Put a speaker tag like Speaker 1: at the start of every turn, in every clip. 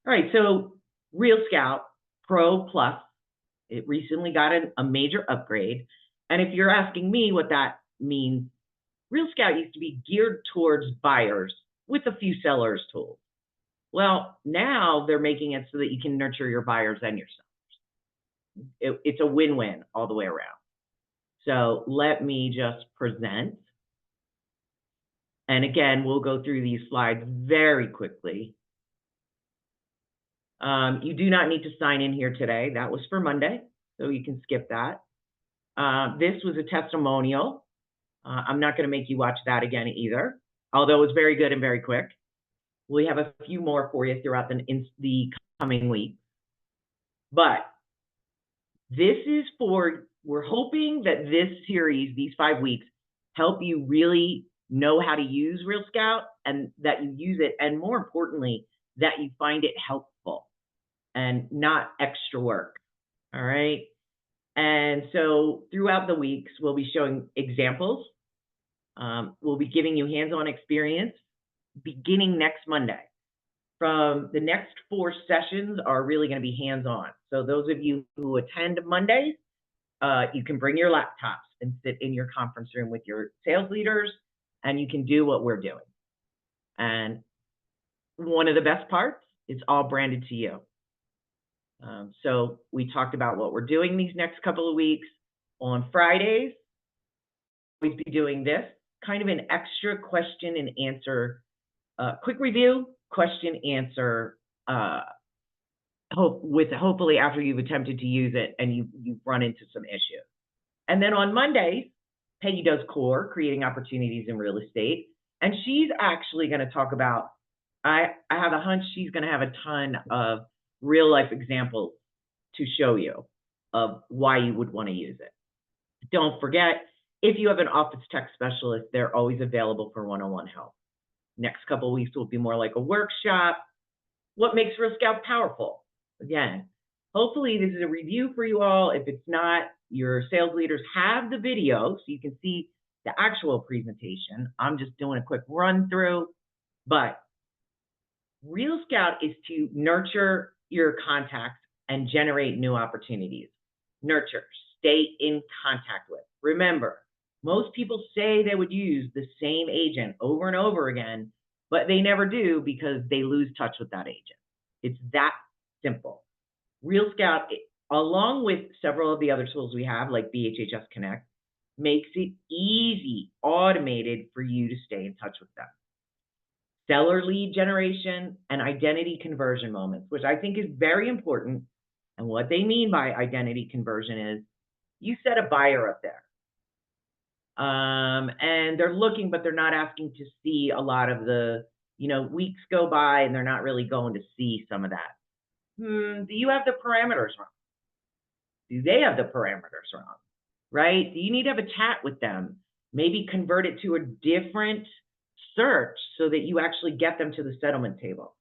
Speaker 1: All right, so RealScout Pro Plus, it recently got a major upgrade. And if you're asking me what that means, RealScout used to be geared towards buyers with a few sellers tools. Well, now they're making it so that you can nurture your buyers and your sellers. It's a win-win all the way around. So let me just present. And again, we'll go through these slides very quickly. You do not need to sign in here today. That was for Monday, so you can skip that. This was a testimonial. I'm not going to make you watch that again either, although it's very good and very quick. We have a few more for you throughout the coming week. But this is we're hoping that this series, these 5 weeks, help you really know how to use RealScout and that you use it, and more importantly, that you find it helpful and not extra work. All right. And so throughout the weeks, we'll be showing examples. We'll be giving you hands-on experience beginning next Monday. From the next 4 sessions are really going to be hands-on. So those of you who attend Mondays, you can bring your laptops and sit in your conference room with your sales leaders, and you can do what we're doing. And one of the best parts, it's all branded to you. So we talked about what we're doing these next couple of weeks. On Fridays, we'll be doing this, kind of an extra question and answer, quick review, question answer, hopefully after you've attempted to use it and you've run into some issues. And then on Mondays, Peggy does core, creating opportunities in real estate. And she's actually going to talk about, I have a hunch she's going to have a ton of real life examples to show you of why you would want to use it. Don't forget, if you have an office tech specialist, they're always available for one-on-one help. Next couple of weeks will be more like a workshop. What makes RealScout powerful? Again, hopefully this is a review for you all. If it's not, your sales leaders have the video so you can see the actual presentation. I'm just doing a quick run through, but RealScout is to nurture your contacts and generate new opportunities. Nurture, stay in contact with. Remember, most people say they would use the same agent over and over again, but they never do because they lose touch with that agent. It's that simple. RealScout, along with several of the other tools we have, like BHHS Connect, makes it easy, automated for you to stay in touch with them. Seller lead generation and identity conversion moments, which I think is very important. And what they mean by identity conversion is you set a buyer up there. And they're looking, but they're not asking to see a lot of the, weeks go by and they're not really going to see some of that. Do you have the parameters wrong? Do they have the parameters wrong? Right? Do you need to have a chat with them? Maybe convert it to a different search so that you actually get them to the settlement table.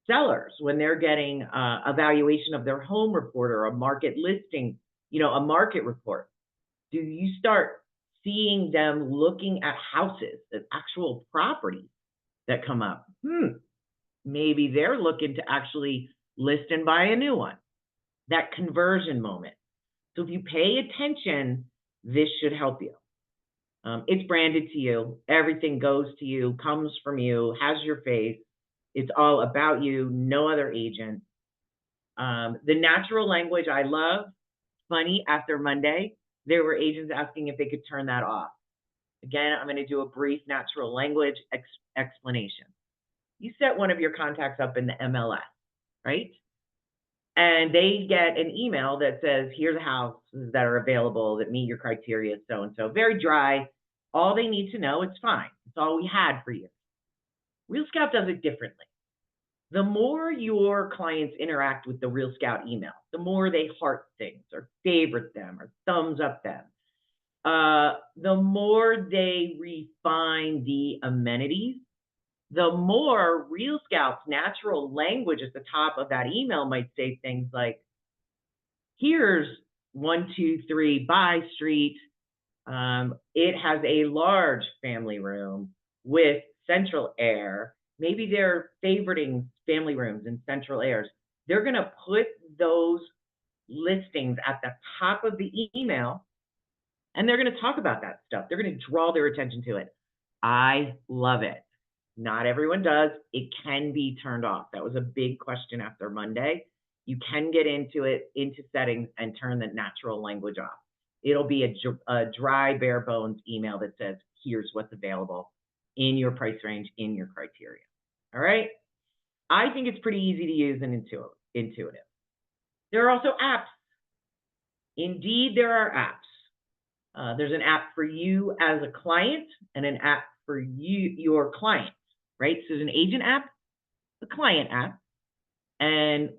Speaker 1: Sellers, when they're getting a valuation of their home report or a market listing, a market report, do you start seeing them looking at houses, at actual properties that come up? Maybe they're looking to actually list and buy a new one. That conversion moment. So if you pay attention, this should help you. It's branded to you. Everything goes to you, comes from you, has your face. It's all about you, no other agent. The natural language I love. Funny, after Monday, there were agents asking if they could turn that off. Again, I'm going to do a brief natural language explanation. You set one of your contacts up in the MLS, right? And they get an email that says, here's the houses that are available that meet your criteria, so-and-so. Very dry. All they need to know, it's fine. It's all we had for you. RealScout does it differently. The more your clients interact with the RealScout email, the more they heart things or favorite them or thumbs up them, the more they refine the amenities, the more RealScout's natural language at the top of that email might say things like, here's 123 By Street. It has a large family room with central air. maybe they're favoriting family rooms and central airs. They're going to put those listings at the top of the email, and they're going to talk about that stuff. They're going to draw their attention to it. I love it. Not everyone does. It can be turned off. That was a big question after Monday. You can get into it, into settings, and turn the natural language off. It'll be a dry, bare bones email that says, here's what's available in your price range, in your criteria. All right? I think it's pretty easy to use and intuitive. There are also apps. Indeed, there are apps. There's an app for you as a client and an app for your client, right? So there's an agent app, a client app, and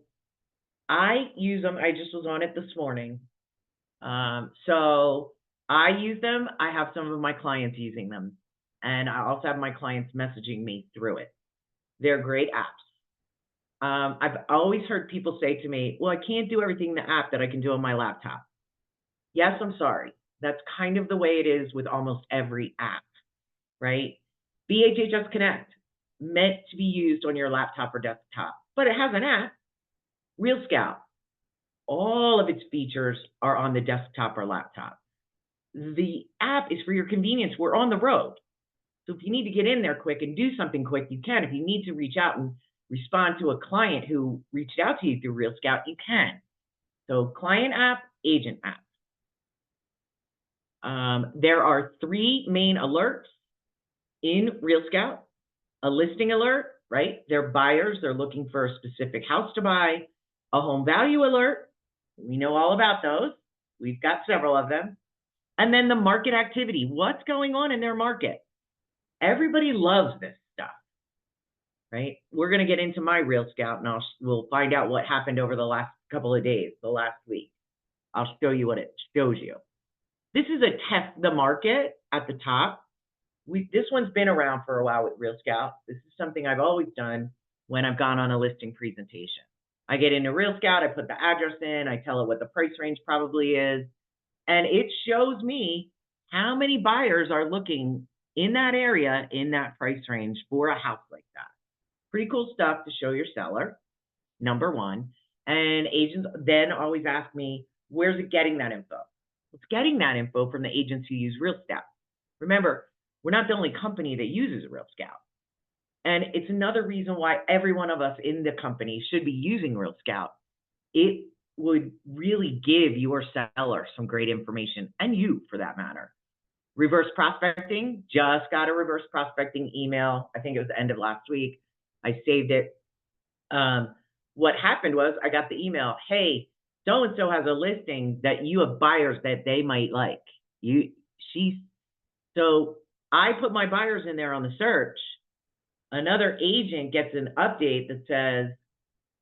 Speaker 1: I use them. I just was on it this morning. So I use them. I have some of my clients using them, and I also have my clients messaging me through it. They're great apps. I've always heard people say to me, well, I can't do everything in the app that I can do on my laptop. Yes, I'm sorry. That's kind of the way it is with almost every app, right? BHHS Connect, meant to be used on your laptop or desktop, but it has an app. RealScout, all of its features are on the desktop or laptop. The app is for your convenience. We're on the road. So if you need to get in there quick and do something quick, you can. If you need to reach out and respond to a client who reached out to you through RealScout, you can. So client app, agent app. There are 3 main alerts in RealScout. A listing alert, right? They're buyers. They're looking for a specific house to buy. A home value alert. We know all about those. We've got several of them. And then the market activity. What's going on in their market? Everybody loves this stuff, right? We're going to get into my RealScout, and we'll find out what happened over the last couple of days, the last week. I'll show you what it shows you. This is a test the market at the top. This one's been around for a while with RealScout. This is something I've always done when I've gone on a listing presentation. I get into RealScout, I put the address in, I tell it what the price range probably is, and it shows me how many buyers are looking in that area, in that price range for a house like that. Pretty cool stuff to show your seller, number one. And agents then always ask me, where's it getting that info? It's getting that info from the agents who use RealScout. Remember, we're not the only company that uses RealScout. And it's another reason why every one of us in the company should be using RealScout. It would really give your seller some great information, and you for that matter. Reverse prospecting, just got a reverse prospecting email. I think it was the end of last week. I saved it. What happened was I got the email, hey, so-and-so has a listing that you have buyers that they might like. So I put my buyers in there on the search. Another agent gets an update that says,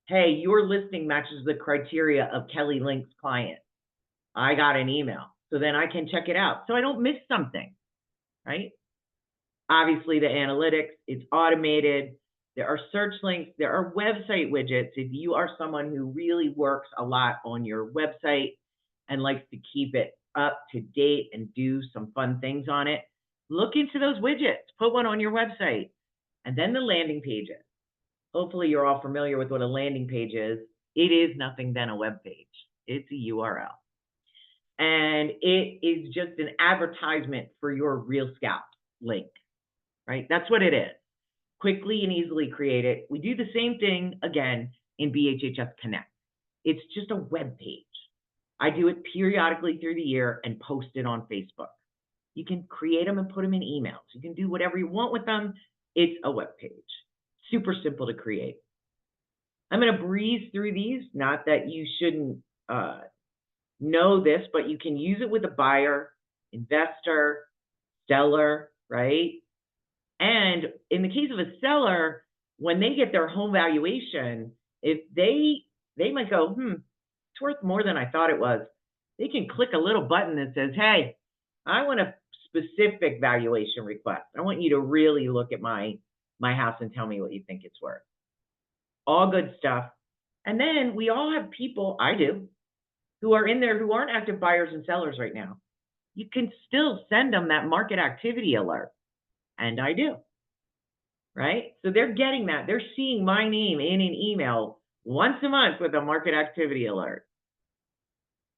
Speaker 1: hey, your listing matches the criteria of Kelly Link's client. I got an email. So then I can check it out. So I don't miss something, right? Obviously the analytics, it's automated. There are search links. There are website widgets. If you are someone who really works a lot on your website and likes to keep it up to date and do some fun things on it, look into those widgets. Put one on your website. And then the landing pages. Hopefully you're all familiar with what a landing page is. It is nothing than a web page. It's a URL. And it is just an advertisement for your RealScout link, right? That's what it is. Quickly and easily create it. We do the same thing again in BHHS Connect. It's just a web page. I do it periodically through the year and post it on Facebook. You can create them and put them in emails. You can do whatever you want with them. It's a web page. Super simple to create. I'm going to breeze through these. Not that you shouldn't know this, but you can use it with a buyer, investor, seller, right? And in the case of a seller, when they get their home valuation, if they might go, it's worth more than I thought it was. They can click a little button that says, hey, I want a specific valuation request. I want you to really look at my house and tell me what you think it's worth. All good stuff. And then we all have people, I do, who are in there who aren't active buyers and sellers right now. You can still send them that market activity alert. And I do. right? So they're getting that. They're seeing my name in an email once a month with a market activity alert.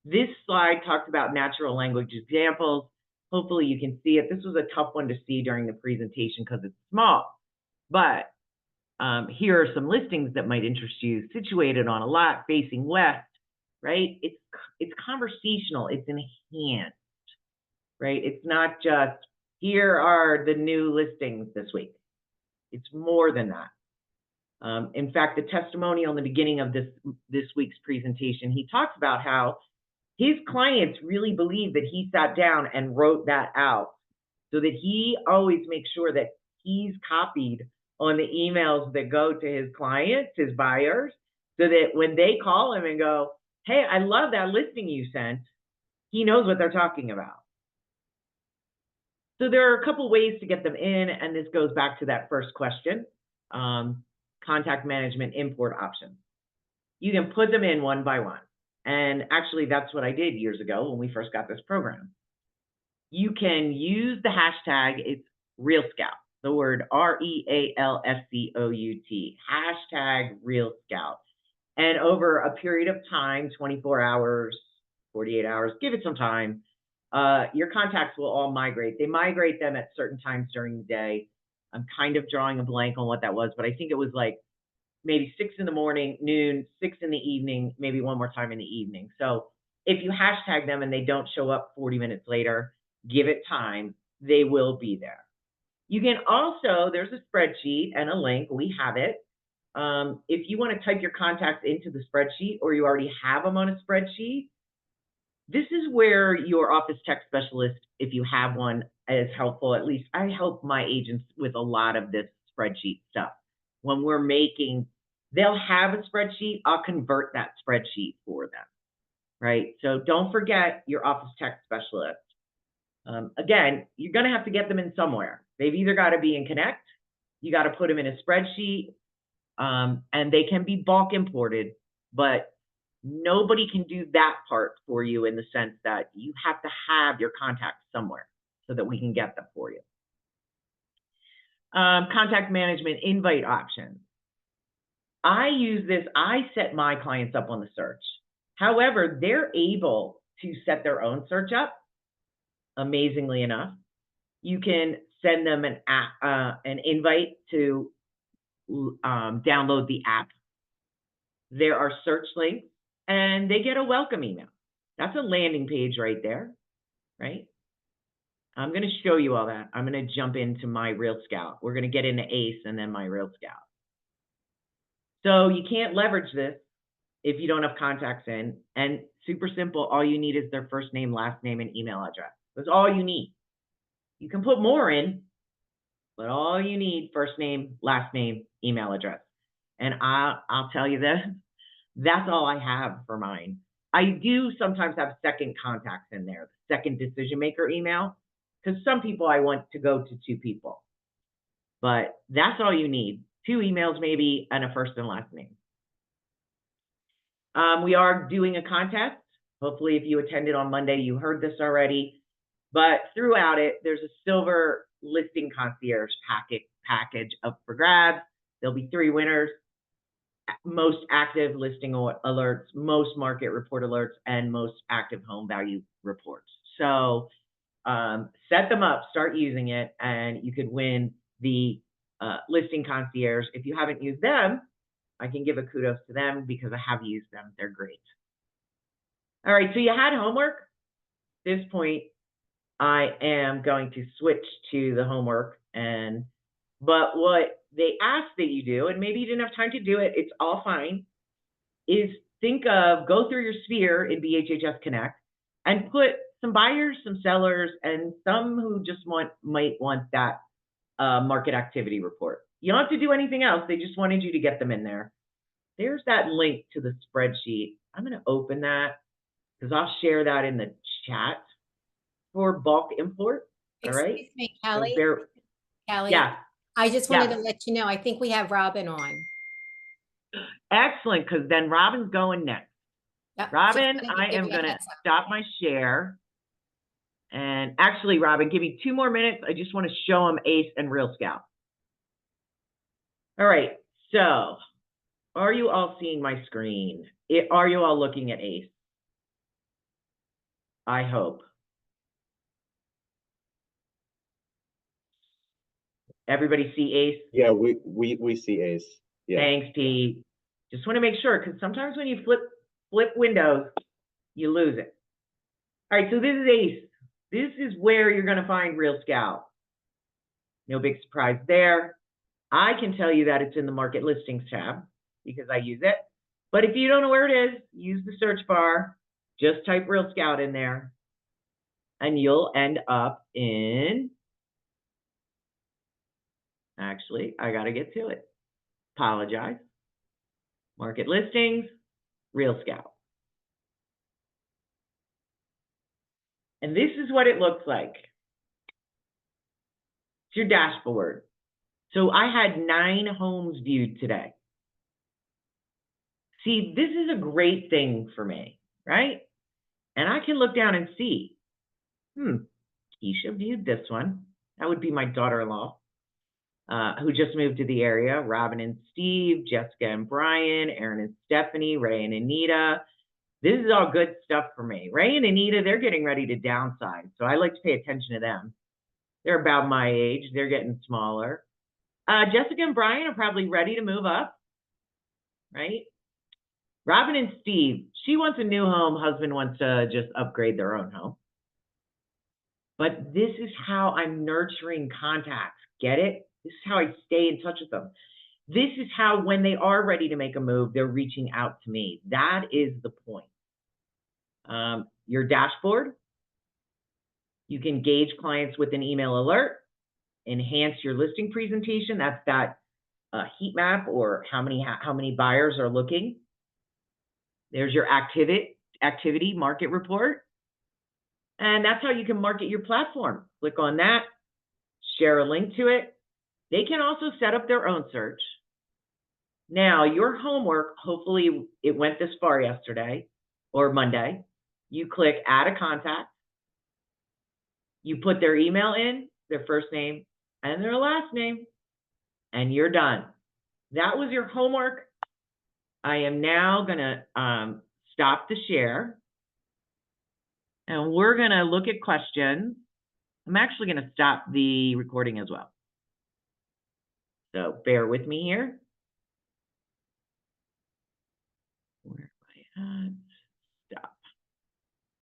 Speaker 1: This slide talks about natural language examples. Hopefully you can see it. This was a tough one to see during the presentation because it's small, but here are some listings that might interest you. Situated on a lot facing west, right? It's conversational, it's enhanced, right? It's not just, here are the new listings this week. It's more than that. In fact, the testimonial in the beginning of this week's presentation, he talks about how his clients really believe that he sat down and wrote that out so that he always makes sure that he's copied on the emails that go to his clients, his buyers, so that when they call him and go, hey, I love that listing you sent, he knows what they're talking about. So there are a couple ways to get them in, and this goes back to that first question, contact management import options. You can put them in one by one. And actually, that's what I did years ago when we first got this program. You can use the hashtag, it's RealScout, the word RealScout, hashtag RealScout. And over a period of time, 24 hours, 48 hours, give it some time, your contacts will all migrate. They migrate them at certain times during the day. I'm kind of drawing a blank on what that was, but I think it was like maybe 6 in the morning, noon, 6 in the evening, maybe one more time in the evening. So if you hashtag them and they don't show up 40 minutes later, give it time, they will be there. You can also, there's a spreadsheet and a link, we have it. If you want to type your contacts into the spreadsheet or you already have them on a spreadsheet, this is where your office tech specialist, if you have one, is helpful. At least I help my agents with a lot of this spreadsheet stuff. When we're making, they'll have a spreadsheet, I'll convert that spreadsheet for them, right? So don't forget your office tech specialist. Again, you're going to have to get them in somewhere. They've either got to be in Connect, you got to put them in a spreadsheet, and they can be bulk imported, but nobody can do that part for you in the sense that you have to have your contacts somewhere so that we can get them for you. Contact management invite options. I use this, I set my clients up on the search. However, they're able to set their own search up, amazingly enough. You can send them an invite to download the app. There are search links, and they get a welcome email. That's a landing page right there, right? I'm going to show you all that. I'm going to jump into my RealScout. We're going to get into ACE and then my RealScout. So you can't leverage this if you don't have contacts in. And super simple, all you need is their first name, last name, and email address. That's all you need. You can put more in, but all you need, first name, last name, email address. And I'll tell you this, that's all I have for mine. I do sometimes have second contacts in there, second decision maker email, because some people I want to go to 2 people. But that's all you need, 2 emails maybe, and a first and last name. We are doing a contest. Hopefully if you attended on Monday, you heard this already. But throughout it, there's a silver listing concierge package up for grabs. There'll be 3 winners: most active listing alerts, most market report alerts, and most active home value reports. So set them up, start using it, and you could win the listing concierge. If you haven't used them, I can give a kudos to them because I have used them. They're great. All right, so you had homework. At this point, I am going to switch to the homework, but what they ask that you do, and maybe you didn't have time to do it, it's all fine, is go through your sphere in BHHS Connect and put some buyers, some sellers, and some who just might want that market activity report. You don't have to do anything else. They just wanted you to get them in there. There's that link to the spreadsheet. I'm going to open that because I'll share that in the chat for bulk import. All right.
Speaker 2: Excuse me, Kelly.
Speaker 1: So
Speaker 2: Kelly.
Speaker 1: Yeah.
Speaker 2: I just wanted to let you know, I think we have Robin on.
Speaker 1: Excellent, because then Robin's going next. Yep. Robin, I am going to stop my share. And actually, Robin, give me 2 more minutes. I just want to show them ACE and RealScout. All right, so are you all seeing my screen? Are you all looking at ACE? I hope. Everybody see ACE?
Speaker 3: Yeah, we see Ace. Yeah.
Speaker 1: Thanks, Pete. Just want to make sure, because sometimes when you flip windows, you lose it. All right, so this is ACE. This is where you're going to find RealScout. No big surprise there. I can tell you that it's in the Market Listings tab because I use it. But if you don't know where it is, use the search bar. Just type RealScout in there, and you'll end up in... Actually, I got to get to it. Apologize. Market Listings, RealScout. And this is what it looks like. It's your dashboard. So I had 9 homes viewed today. See, this is a great thing for me, right? And I can look down and see, Keisha viewed this one. That would be my daughter-in-law, who just moved to the area. Robin and Steve, Jessica and Brian, Aaron and Stephanie, Ray and Anita. This is all good stuff for me. Ray and Anita, they're getting ready to downsize, so I like to pay attention to them. They're about my age. They're getting smaller. Jessica and Brian are probably ready to move up, right? Robin and Steve, she wants a new home. Husband wants to just upgrade their own home. But this is how I'm nurturing contacts. Get it? This is how I stay in touch with them. This is how, when they are ready to make a move, they're reaching out to me. That is the point. Your dashboard, you can gauge clients with an email alert, enhance your listing presentation. That's that heat map, or how many buyers are looking. There's your activity market report. And that's how you can market your platform. Click on that, share a link to it. They can also set up their own search. Now, your homework, hopefully it went this far yesterday or Monday. You click add a contact. You put their email in, their first name and their last name, and you're done. That was your homework. I am now going to stop the share. And we're going to look at questions. I'm actually going to stop the recording as well. So bear with me here. Where am I at?